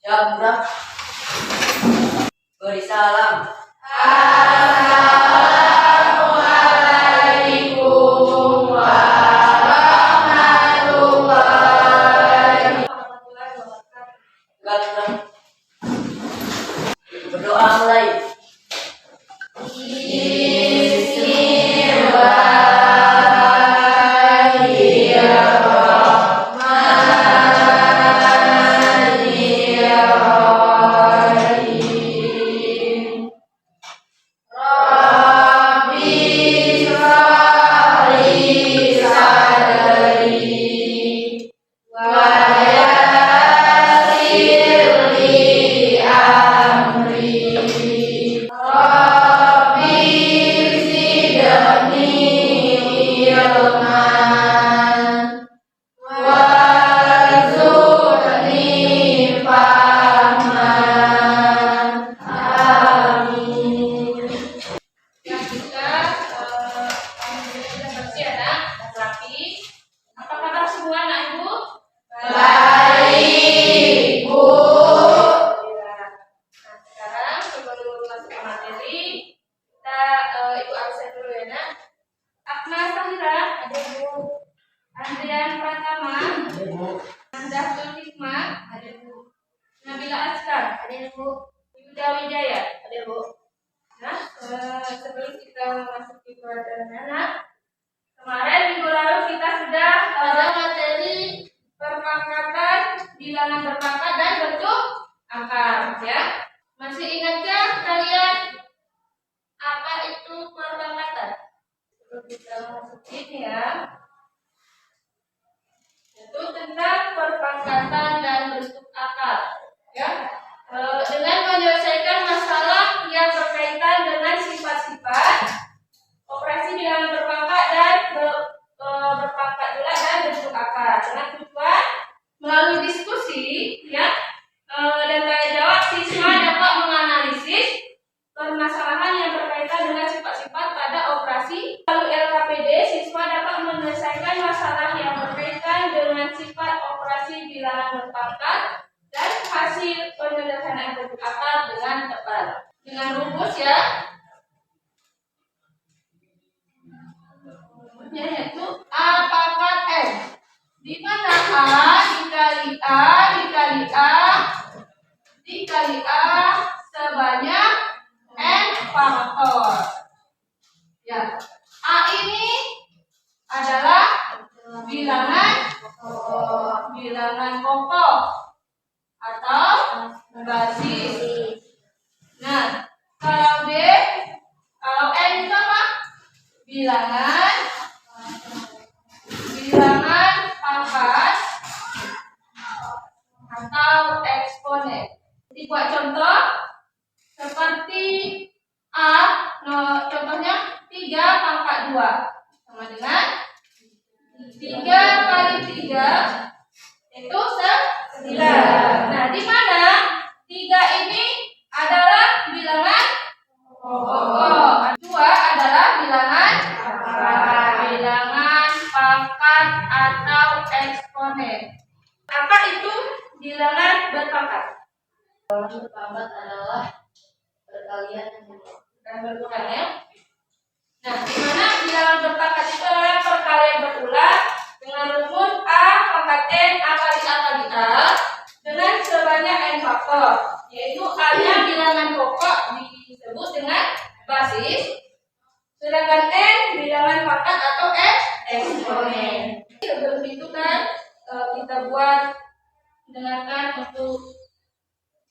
Jawab budak. Beri salam. Assalamualaikum warahmatullahi wabarakatuh. Berdoa mulai. Apa kabar semua, Nak Ibu? Baik, Bu. Nah, sekarang sebelum masuk ke materi, kita Ibu absen dulu ya, Nak. Akna Sahira, ada Bu. Andrian Pratama, Ada Bu. Nahdatul Hikmah, ada Bu. Nabila Askar, ada Bu. Yuda Wijaya, ada Bu. Nah, sebelum kita memasuki pelajaran anak, kemarin minggu lalu kita sudah ada materi perpangkatan, bilangan berpangkat dan bentuk akar, ya. Masih ingatkah kalian apa itu perpangkatan? Sebelum kita masukin ya, itu tentang perpangkatan dan bentuk akar, ya. Dengan menyelesaikan masalah yang berkaitan dengan sifat-sifat operasi bilangan berpangkat dan berpangkat bulat dan bentuk akar, dengan tujuan melalui diskusi, ya, dan tanya jawab, siswa dapat menganalisis permasalahan yang berkaitan dengan sifat-sifat pada operasi. Lalu LKPD, siswa dapat menyelesaikan masalah yang berkaitan dengan sifat operasi bilangan berpangkat dan hasil penyederhanaan bentuk akar dengan tepat. Dengan rumus, ya, yaitu A pangkat N, di mana A dikali A dikali A dikali A sebanyak N faktor. Ya, A ini adalah bilangan pokok atau basis. Nah, kalau N itu apa? Bilangan pangkat atau eksponen. Dibuat contoh seperti A, contohnya 3 pangkat 2 sama dengan 3 kali 3 itu 9. Nah, di mana 3 ini adalah bilangan pokok, 2 adalah bilangan pangkat atau eksponen. Apa itu bilangan berpangkat? Bilangan berpangkat adalah perkalian yang berulang, ya. Nah, di mana bilangan berpangkat itu adalah perkalian berulang dengan rumus A pangkat N A kali A kali A dengan sebanyak N faktor, yaitu A-nya bilangan pokok disebut dengan basis, sedangkan N bilangan pangkat atau eksponen. Sebelum itu kan kita buat dengarkan untuk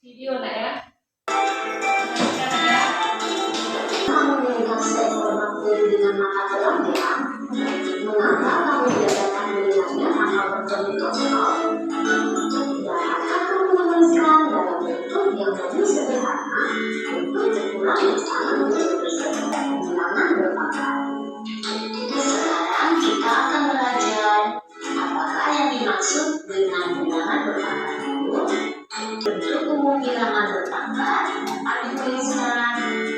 video, Nak, ya. Kamu melihat seekor bakteri dengan mata telanjang, mengapa kamu dadakan melihatnya tanpa berbentuk kol? Dapatkah kamu menuliskan dalam bentuk yang lebih sederhana untuk dikurangi menjadi bilangan berpangkat? Sekarang kita akan belajar apakah yang dimaksud dengan bilangan berpangkat itu. Bentuk umum bilangan berpangkat dapat dituliskan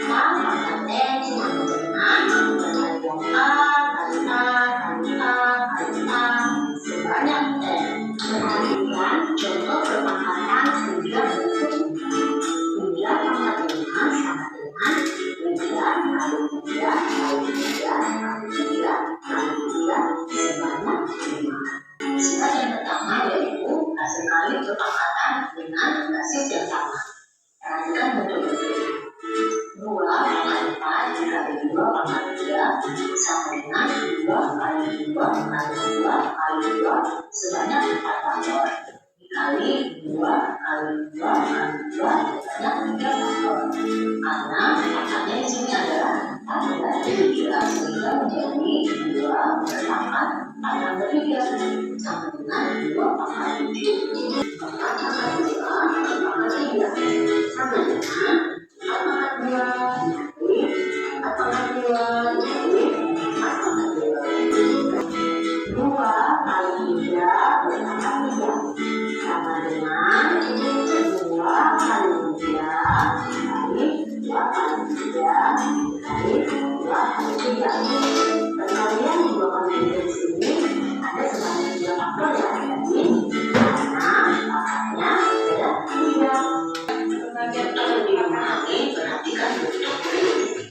A pangkat N sama dengan perkalian A kali A kali A kali A sebanyak N. Perhatikan contoh perpangkatan 9 kali 2 kali 2 sebanyak 4 faktor. Dikali 2 kali 2 kali 2 sebanyak 3 faktor. Karena pangkatnya di sini adalah 4 dan 3, sehingga menjadi 2 berpangkat 4 tambah 3 sama dengan 2 pangkat 7. 4 pangkat 2 berpangkat 3 sama dengan 4 pangkat 2 dikali 4 pangkat 2 dikali 4 pangkat 2. 2 kali 3 berpangkat 3 sama dengan 2 kali 3 dikali 2 kali 3 dikali 2 kali 3. Perkalian 2 kali 3 di sini ada sebanyak 3 faktor ya, jadi karena pangkatnya ada 3. Untuk lebih memahami, perhatikan bentuk berikut.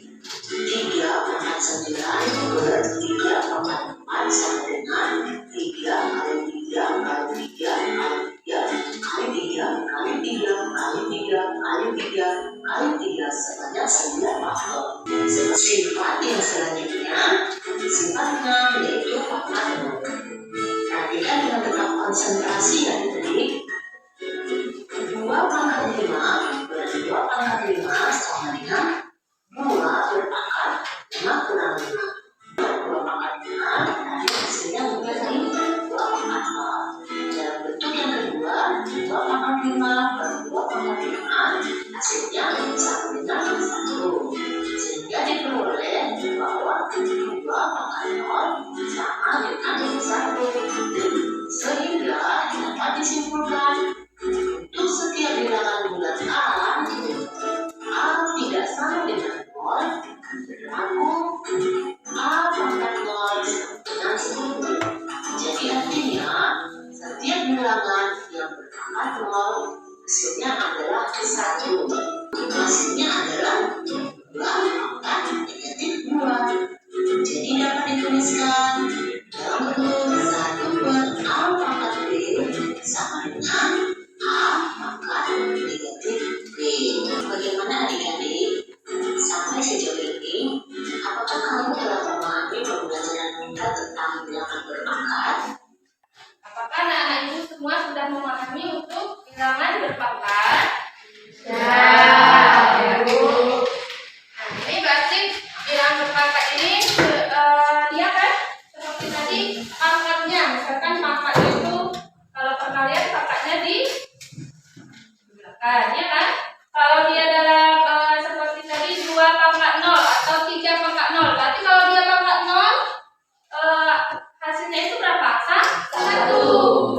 3 pangkat 9 per 3 pangkat 4 sama dengan 3 kali 3 kali 3 kali 3 kali 3 kali 3 kali 3 kali 3 kali 3 sebanyak 9 faktor. Sifat yang selanjutnya, sifatnya yaitu pangkat 0. Perhatikan dengan tetap konsentrasi ya adik-adik. 2 pangkat 5 per 2 pangkat 5 sama dengan 2 berpangkat 5 kurang 5. 2 pangkat 5 tadi hasilnya menjadi 2 pangkat 4. Dalam bentuk yang kedua, 2 pangkat 5 per 2 pangkat 5 hasilnya sama dengan 1. Sehingga diperoleh bahwa 2 pangkat 0 sama dengan 1. Sehingga dapat disimpulkan untuk setiap bilangan bulat A tidak sama dengan 0, berlaku A pangkat 0 dengan 10. Jadi artinya setiap bilangan yang berpangkat 0 hasilnya adalah 1. Hasilnya adalah 2 pangkat negatif 2. Jadi dapat dituliskan dalam bentuk 1 per A pangkat B sama dengan A pangkat negatif B. Bagaimana adik-adik? Sampai sejauh ini, apakah kamu telah memahami pembelajaran kita tentang bilangan berpangkat? Apakah anak-anak ibu semua sudah memahami untuk bilangan berpangkat? Ibu. Nah, ini berarti bilangan berpangkat ini dia kan seperti tadi pangkatnya. Misalkan pangkatnya itu kalau perkalian pangkatnya di belakang, ya kan? Kalau dia dalam seperti tadi 2 pangkat 0 atau 3 pangkat 0, berarti kalau dia pangkat 0 hasilnya itu berapa? 1.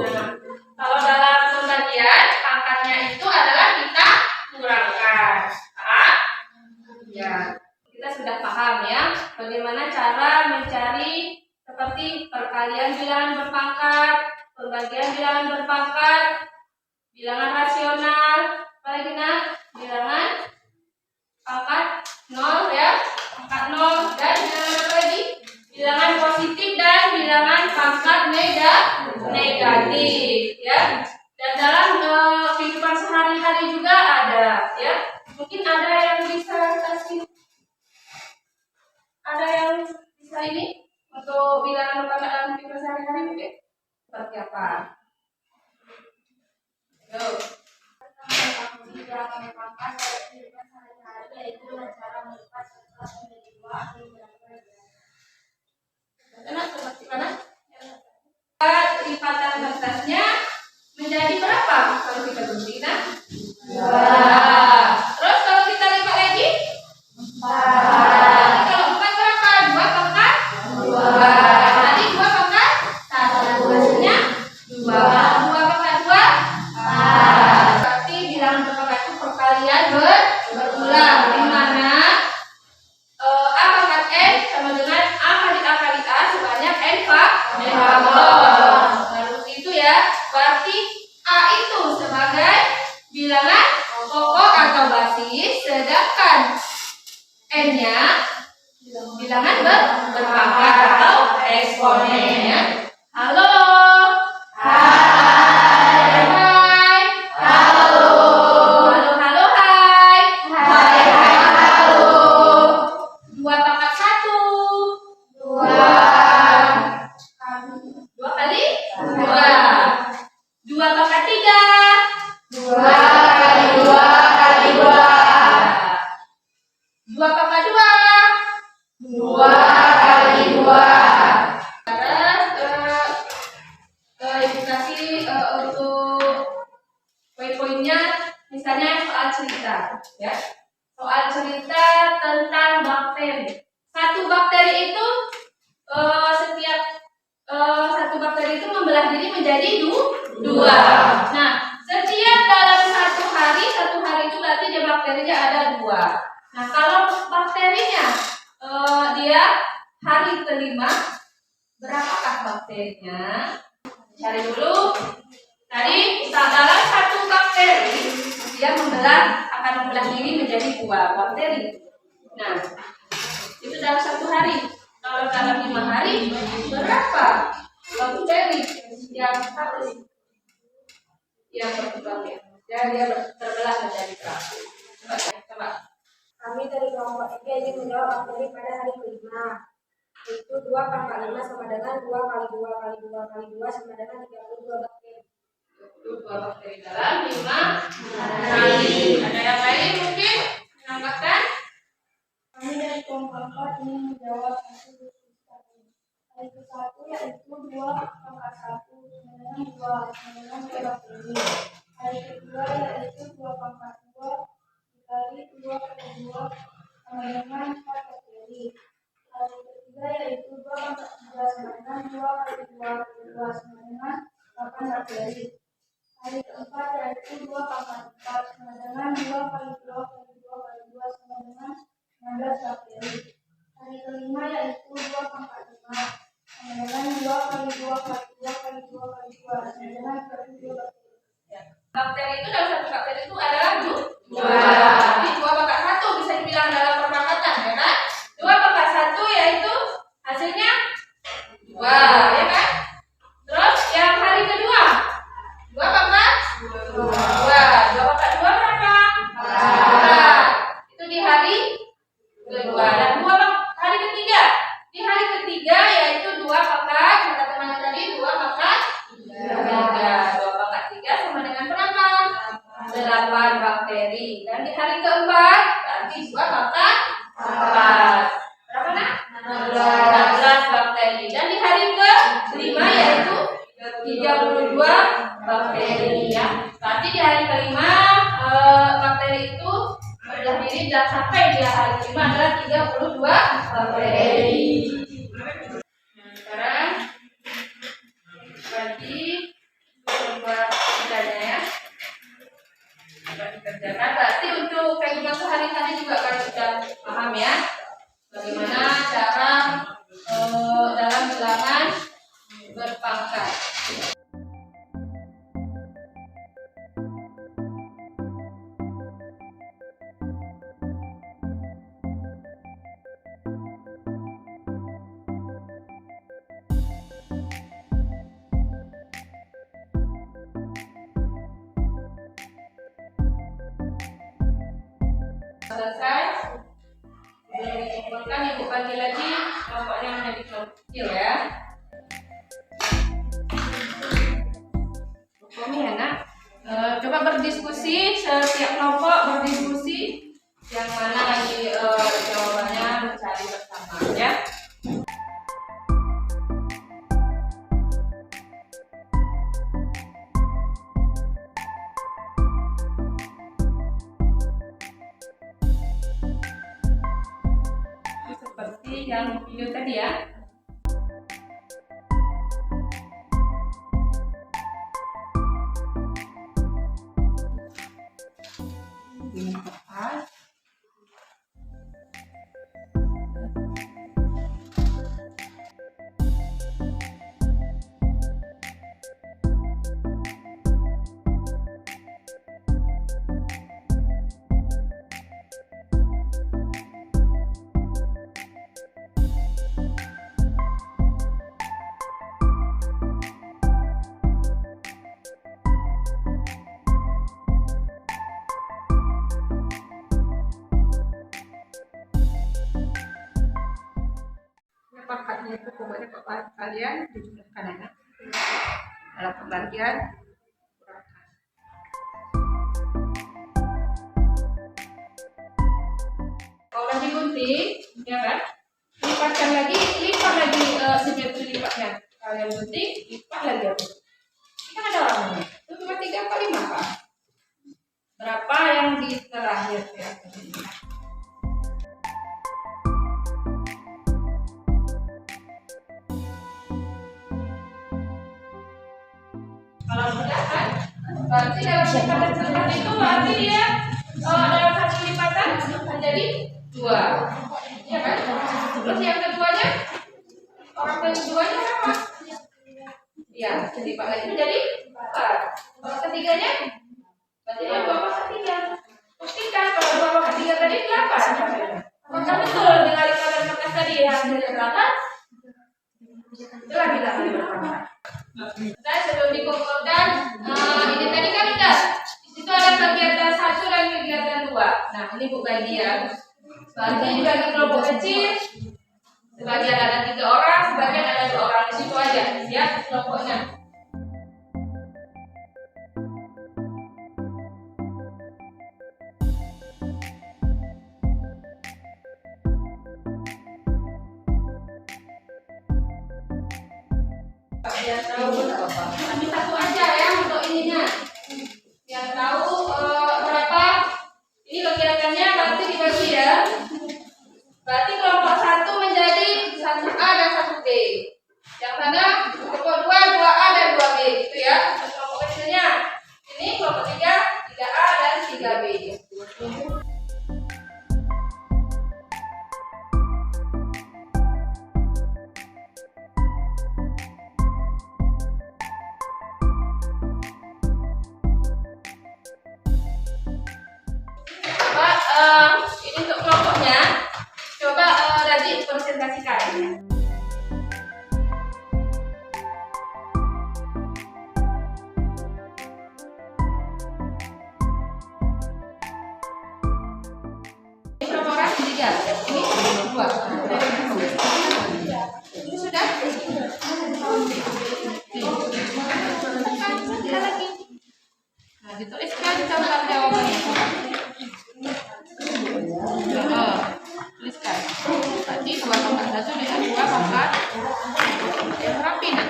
Nah, kalau dalam pembagian pangkatnya itu adalah kita kurangkan. Ya, kita sudah paham ya bagaimana cara mencari seperti perkalian bilangan berpangkat, pembagian bilangan berpangkat, bilangan rasional, apalagi bilangan pangkat 0 ya, pangkat 0, dan bilangan apa lagi? Bilangan positif dan bilangan pangkat negatif ya. Dan dalam kehidupan sehari-hari juga ada ya. Mungkin ada yang bisa kasih, ada yang bisa ini untuk bilangan pangkat dalam kehidupan sehari-hari mungkin seperti apa? Yo. Bilangan pangkat dalam kehidupan sehari-hari yaitu dengan cara melipat satu menjadi 2 atau seperti mana? Lipatan kertasnya menjadi berapa kalau kita gunting? 2. Terus kalau kita lipat lagi? 4. Kalau 4 berapa? 2 pangkat 2. Tadi 2 pangkat 1. Hasilnya 2. 2 pangkat 2? 4. Berarti bilangan berpangkat itu perkalian berulang, di mana A pangkat N sama dengan A kali A kali A sebanyak N faktor. Harus itu ya. Berarti A itu sebagai bilangan pokok atau basis, sedangkan N-nya bilangan berpangkat atau eksponen ya. Halo. Hai. Hai. Halo. Halo, halo, hai. Hai, hai, halo. 2 pangkat 1. 2. soal cerita tentang bakteri. Satu bakteri itu satu bakteri itu membelah diri menjadi dua. Nah, setiap dalam satu hari itu berarti dia bakterinya ada dua. Nah, kalau bakterinya dia hari kelima, berapakah bakterinya? Cari dulu. Tadi dalam satu bakteri dia akan membelah diri menjadi dua bakteri. Nah, itu dalam satu hari. Kalau dalam 5 hari berapa bakteri yang satu yang berkembang ya? Dia terbelah menjadi berapa? Coba. Kami dari kelompok 3 ingin menjawab bakteri pada hari kelima, yaitu 2 pangkat 5 sama dengan 2 kali 2 kali 2 kali 2 sama dengan 32 bakteri. 22 bakteri dalam 5 hari. Ada yang lain mungkin menambahkan? Kami dari kelompok 4 ingin menjawab hasil diskusi. Hari ke-1 yaitu 2 pangkat 1 sama dengan 2 sama dengan 2 bakteri. Hari kedua yaitu 2 pangkat 2 dikali 2 kali 2 sama dengan 4 bakteri. Hari ketiga yaitu 2 pangkat 3 sama dengan 2 kali 2 kali 2 sama dengan 8 bakteri. Hari keempat yaitu 2 pangkat 4 sama dengan 2 kali 2 kali 2 kali 2 sama dengan 16 bakteri. Hari kelima yaitu 2 pangkat 5 sama dengan 2 kali 2 kali 2 kali 2 kali 2 sama dengan 32 bakteri. Bakteri itu dalam satu bakteri itu adalah dua. Jadi 2 pangkat 1 bisa dibilang dalam perpangkatan, ya kan? 2 pangkat 1 yaitu hasilnya 2, ya kan? Terus yang hari kedua 2 pangkat 2. 2 pangkat 2 berapa? 4. Itu di hari kedua. Dan hari ketiga. Di hari ketiga yaitu 2 pangkat, kata teman tadi 2 pangkat 3. 2 pangkat 3 sama dengan berapa? 8 bakteri. Dan di hari keempat berarti 2 pangkat 4. Berapa nak? 16 bakteri. Dan di hari kelima yaitu 32 bakteri, ya. Berarti di hari kelima bakteri itu berbelah diri dan sampai di hari kelima adalah 32 bakteri. Nah, sekarang bagi membuat kerjanya, ya. Coba dikerjakan. Berarti untuk kehidupan sehari-hari juga kan sudah paham, ya, bagaimana cara dalam bilangan berpangkat. Selesai. Belum dikumpulkan, ibu bagi lagi kelompoknya menjadi kelompok kecil, ya. Ini ya nak. Coba berdiskusi, setiap kelompok berdiskusi yang mana lagi jawabannya mencari bersama, ya. Seperti yang video tadi, ya. Ini kertas. Pangkatnya itu pokoknya kalian dijumlahkan, anak dalam pembagian kurangkan. Kalau udah digunting, ya kan, lipat lagi simetri lipatnya. Kalian gunting, lipat lagi. Ini kan ada warnanya. Itu cuma 3 kali 5 kan? Berapa yang di terakhir, ya? Berarti dalam lipatan keempat itu berarti dia dalam satu lipatan menjadi 2. Ya kan? Terus yang keduanya, orang keduanya apa? Ya, dilipat lagi menjadi 4. Orang ketiganya berarti dia 2/3. Buktikan kalau 2/3 tadi 8. Apakah betul dengan lipatan kertas tadi hasilnya 8? Itulah kita berapa. Kita sebelum dikumpulkan, ini tadi kan udah. Di situ ada kegiatan 1 dan kegiatan 2. Nah, ini bagian. Berarti dibagi kelompok kecil. Sebagian ada 3 orang, sebagian ada 2 orang. Di situ aja, ya kelompoknya. Yang tahu tapi 1 aja ya untuk ininya. Yang tahu berapa ini kegiatannya berarti dibagi ya. Berarti kelompok 1 menjadi 1A dan 1B. Yang sana kelompok 2, 2A dan 2B gitu ya. Untuk kelompok kecilnya. Ini kelompok 3, 3A dan 3B. Ini untuk kelompoknya. Coba Radit presentasikan. Berapa orang? 3. Ini 2. Ini sudah? Kita lagi. Nah, dituliskan catatan jawabannya. Tuliskan. Tadi 2/1 dengan 2/4. Yang rapi nah.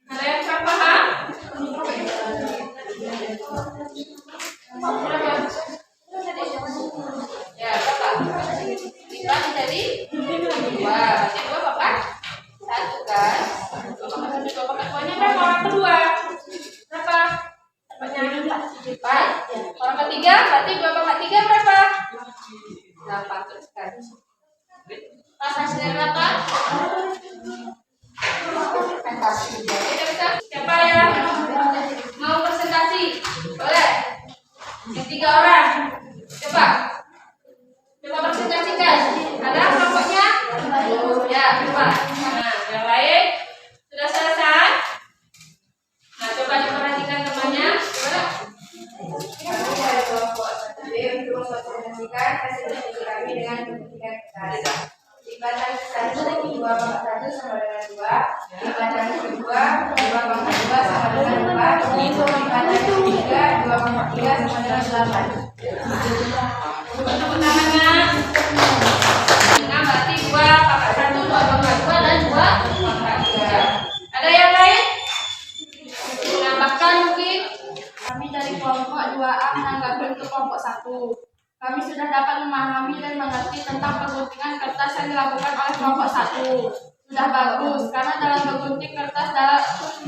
Ada yang kurang paham? Ya, Bapak. Lipat jadi 2. Berarti 2 Bapak 1 kan? 2/1, 2/2-nya berapa? Orang kedua berapa? Dapatnya 4. Orang ketiga berarti 2/3 berapa? 8. Teruskan. Pas hasilnya berapa? Siapa yang mau presentasi? Boleh. Yang 3 orang. Coba presentasikan. Ada kelompoknya? Ya, coba. Nah, yang lain sudah selesai. Nah, coba diperhatikan temannya. Coba. Ada kelompok 1B untuk mempresentasikan hasil diskusi kami dengan kepentingan kertas. Lipatan 1 2/1 sama dengan 2. Lipatan kedua 2/2 sama dengan 4. Lipatan ketiga 2/3 sama dengan 8. Tepuk tangannya. Nah, berarti 2/1, 2/2 dan 2/3. Ada yang lain? Menambahkan mungkin? Kami dari kelompok 2A menanggapi untuk kelompok 1. Kami sudah dapat memahami dan mengerti tentang perguntingan kertas yang dilakukan oleh kelompok 1. Sudah bagus, karena dalam menggunting kertas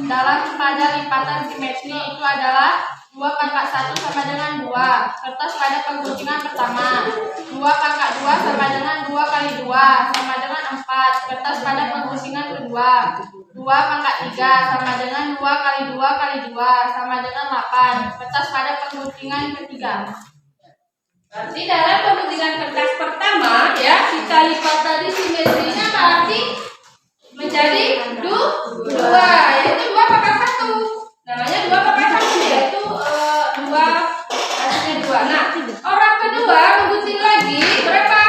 dalam pada lipatan simetri itu adalah 2/1 sama dengan 2. Kertas pada pengguntingan pertama. 2/2 sama dengan 2 kali 2 sama dengan 4. Kertas pada pengguntingan kedua. 2/3 sama dengan 2 kali 2 kali 2 sama dengan 8. Kertas pada pengguntingan ketiga. Berarti dalam pengguntingan kertas pertama ya kita lipat tadi simetrinya berarti menjadi 2, yaitu 2/1. Namanya 2/1 yaitu 2 hasilnya 2. Nah, orang kedua menggunting lagi berapa?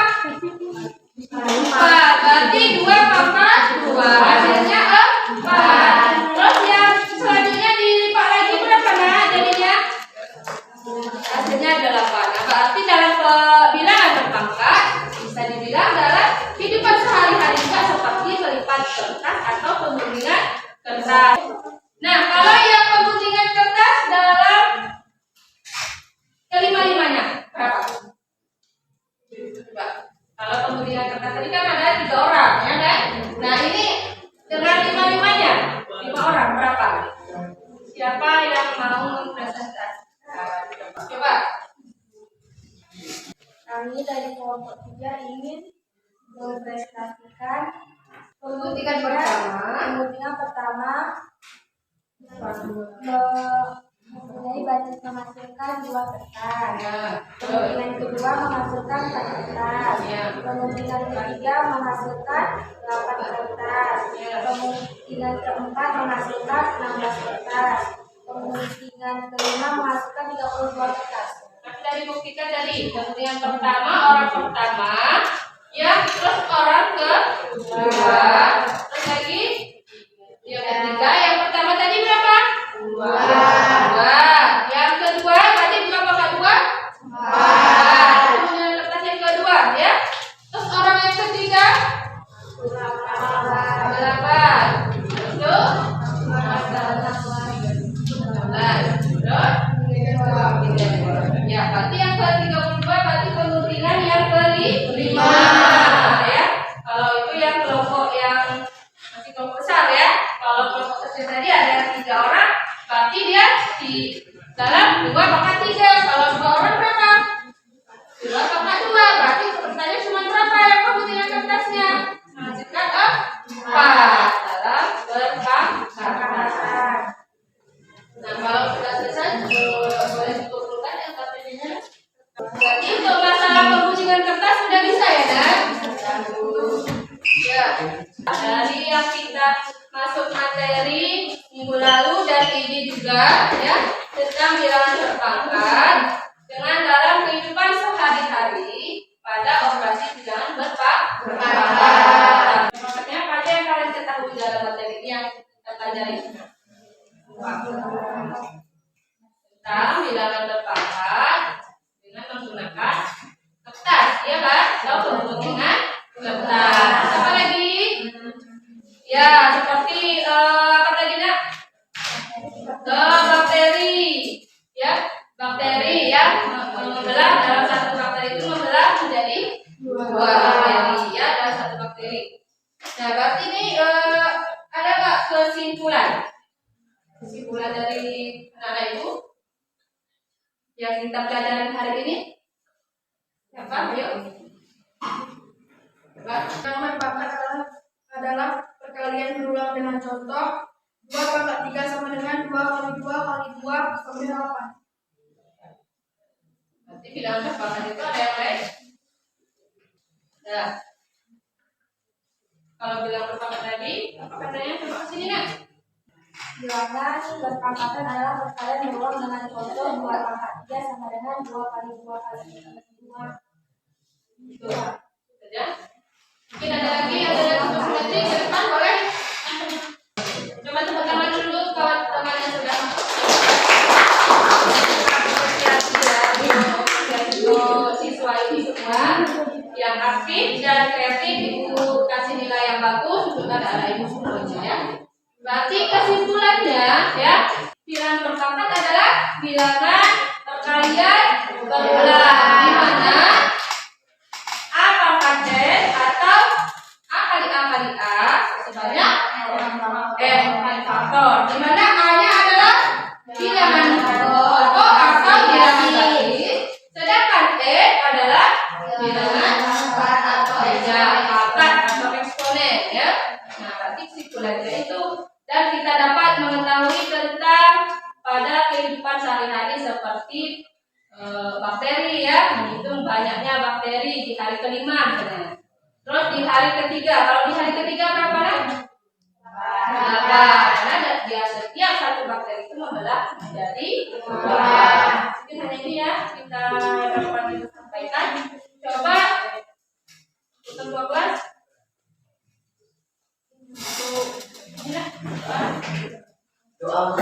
4. Berarti 2/2 yang mau mempresentasikan? Coba. Kami dari kelompok 3 ingin mempresentasikan Kepentingan pertama. kepentingan pertama mempunyai budget menghasilkan 2 kertas. Ya. Kepentingan kedua menghasilkan 4 kertas. Ya. Kepentingan ketiga menghasilkan 8 kertas. Ya. Kepentingan keempat menghasilkan 16 kertas. Kepentingan kelima menghasilkan 32 kertas. Tapi tadi buktikan tadi kepentingan pertama orang pertama, ya, terus orang kedua, terus lagi yang ketiga, yang pertama tadi berapa? 2. Yang kedua tadi berapa Kak? 2? 4. Kemudian kertas yang kedua, ya. Terus orang yang ketiga 8. Terus 11. Ya, berarti yang ke-32 berarti kepentingan yang kelima. Ya. Kalau itu yang kelompok yang masih kelompok besar ya. Kalau kelompok kecil tadi ada 3 orang, berarti dia di dalam 2 pangkat 3. Kalau 2 orang berapa? 2 pangkat 2. Berarti kertasnya cuma berapa ya kepentingan kertasnya? Menghasilkan 4 dalam berpangkat. Nah, kalau sudah selesai, boleh dikumpulkan yang KPD-nya. Berarti untuk masalah pembusingan kertas sudah bisa ya, Dan? Ya. Dari yang kita masuk materi minggu lalu dan ini juga, ya, tentang bilangan berpangkat dengan dalam kehidupan sehari-hari pada operasi bilangan berpangkat. Maksudnya apa yang kalian ketahui dalam materi ini yang kita pelajari? Tentang bilangan berpangkat dengan menggunakan kertas, ya kan? Atau kepentingan kertas. Apa lagi? Ya, seperti apa tadi nak? Bakteri, ya, bakteri ya, membelah dalam satu bakteri itu membelah menjadi 2 bakteri, ya, dalam satu bakteri. Nah, berarti ini ada nggak kesimpulan? Kesimpulan dari anak-anak ibu yang kita pelajari hari ini? Siapa? Ayo. Coba. Bilangan berpangkat adalah perkalian berulang dengan contoh 2 pangkat 3 sama dengan 2 kali 2 kali 2 sama dengan 8. Berarti bilangan berpangkat itu ada yang lain? Nah, kalau bilangan berpangkat tadi, apa katanya? Coba kesini nak. Bilangan berpangkatan adalah perkalian berulang dengan contoh 2 pangkat 3 sama dengan 2 kali 2 kali 2. Itu saja. Mungkin ada lagi yang ada nanti ke depan boleh. Coba tepuk tangan dulu kawan-kawan yang sudah siswa ini semua yang aktif dan kreatif, ibu kasih nilai yang bagus untuk anak-anak ibu semuanya ya. Berarti kesimpulannya ya, bilangan berpangkat adalah bilangan perkalian berulang di mana A pangkat Z atau A kali A kali A sebanyak M kali faktor, di mana A-nya adalah bilangan pokok atau bilangan basis, sedangkan M adalah bilangan pangkat atau eksponen ya. Nah, berarti kesimpulannya itu, dan kita dapat mengetahui tentang pada kehidupan sehari-hari seperti bakteri ya, menghitung banyaknya bakteri di hari kelima misalnya. Terus di hari ketiga, kalau di hari ketiga berapa nak? 8. Karena dia setiap satu bakteri itu membelah menjadi 2. Mungkin hanya ini ya kita dapat sampaikan. Coba untuk 12. Doa.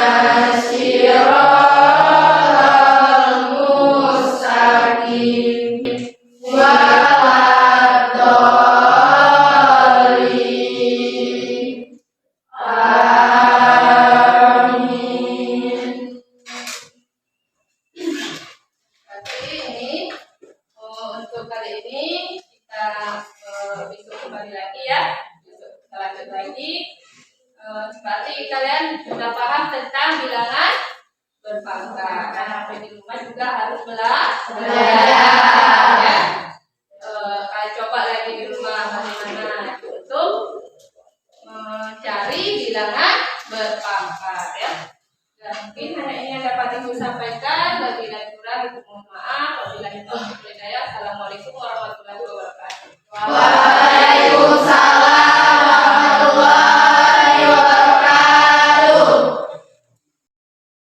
Ihdinash-shirata Berarti kalian sudah paham tentang bilangan berpangkat. Dan sampai di rumah juga harus belajar. Ya. Kalian coba lagi di rumah bagaimana untuk mencari bilangan berpangkat ya. Dan mungkin hanya ini yang dapat ibu sampaikan. Wabillahi kurang ibu mohon maaf. Wabillahi taufiq wal hidayah. Assalamualaikum warahmatullahi wabarakatuh. Waalaikumsalam.